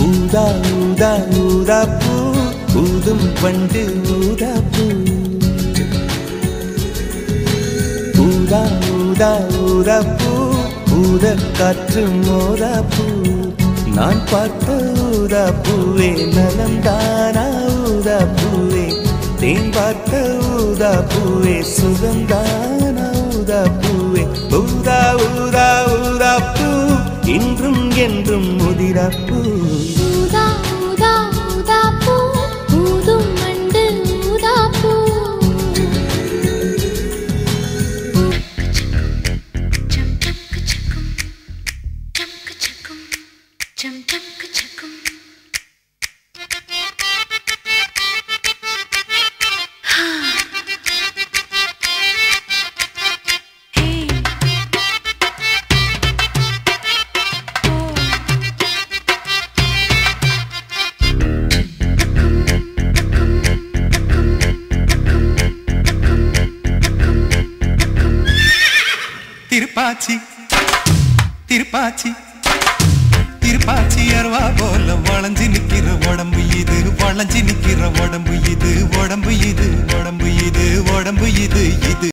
ஊதா ஊதா ஊதா பூ ஊதும் பண்டு ஊதா பூ ஊதா ஊதா ஊதா பூ ஊத காற்று மோதா பூ நான் பார்த்த ஊதா பூவே நலம் தானா ஊதா பூவே தேன் பார்த்த ஊதா பூவே சுகம் தானா ஊதா பூவே ஊதா ஊதா ஊதா பூ இன்றும் என்றும் முதிரா பூ ஊதா ஊதா ஊதா பூ ஊதும் மண்டு ஊதா பூ திருப்பாச்சி திருப்பாச்சி திருப்பாச்சி அருவா போல வளைஞ்சு நிக்கிற உடம்பு இது வளைஞ்சு நிக்கிற உடம்பு இது உடம்பு இது உடம்பு இது உடம்பு இது இது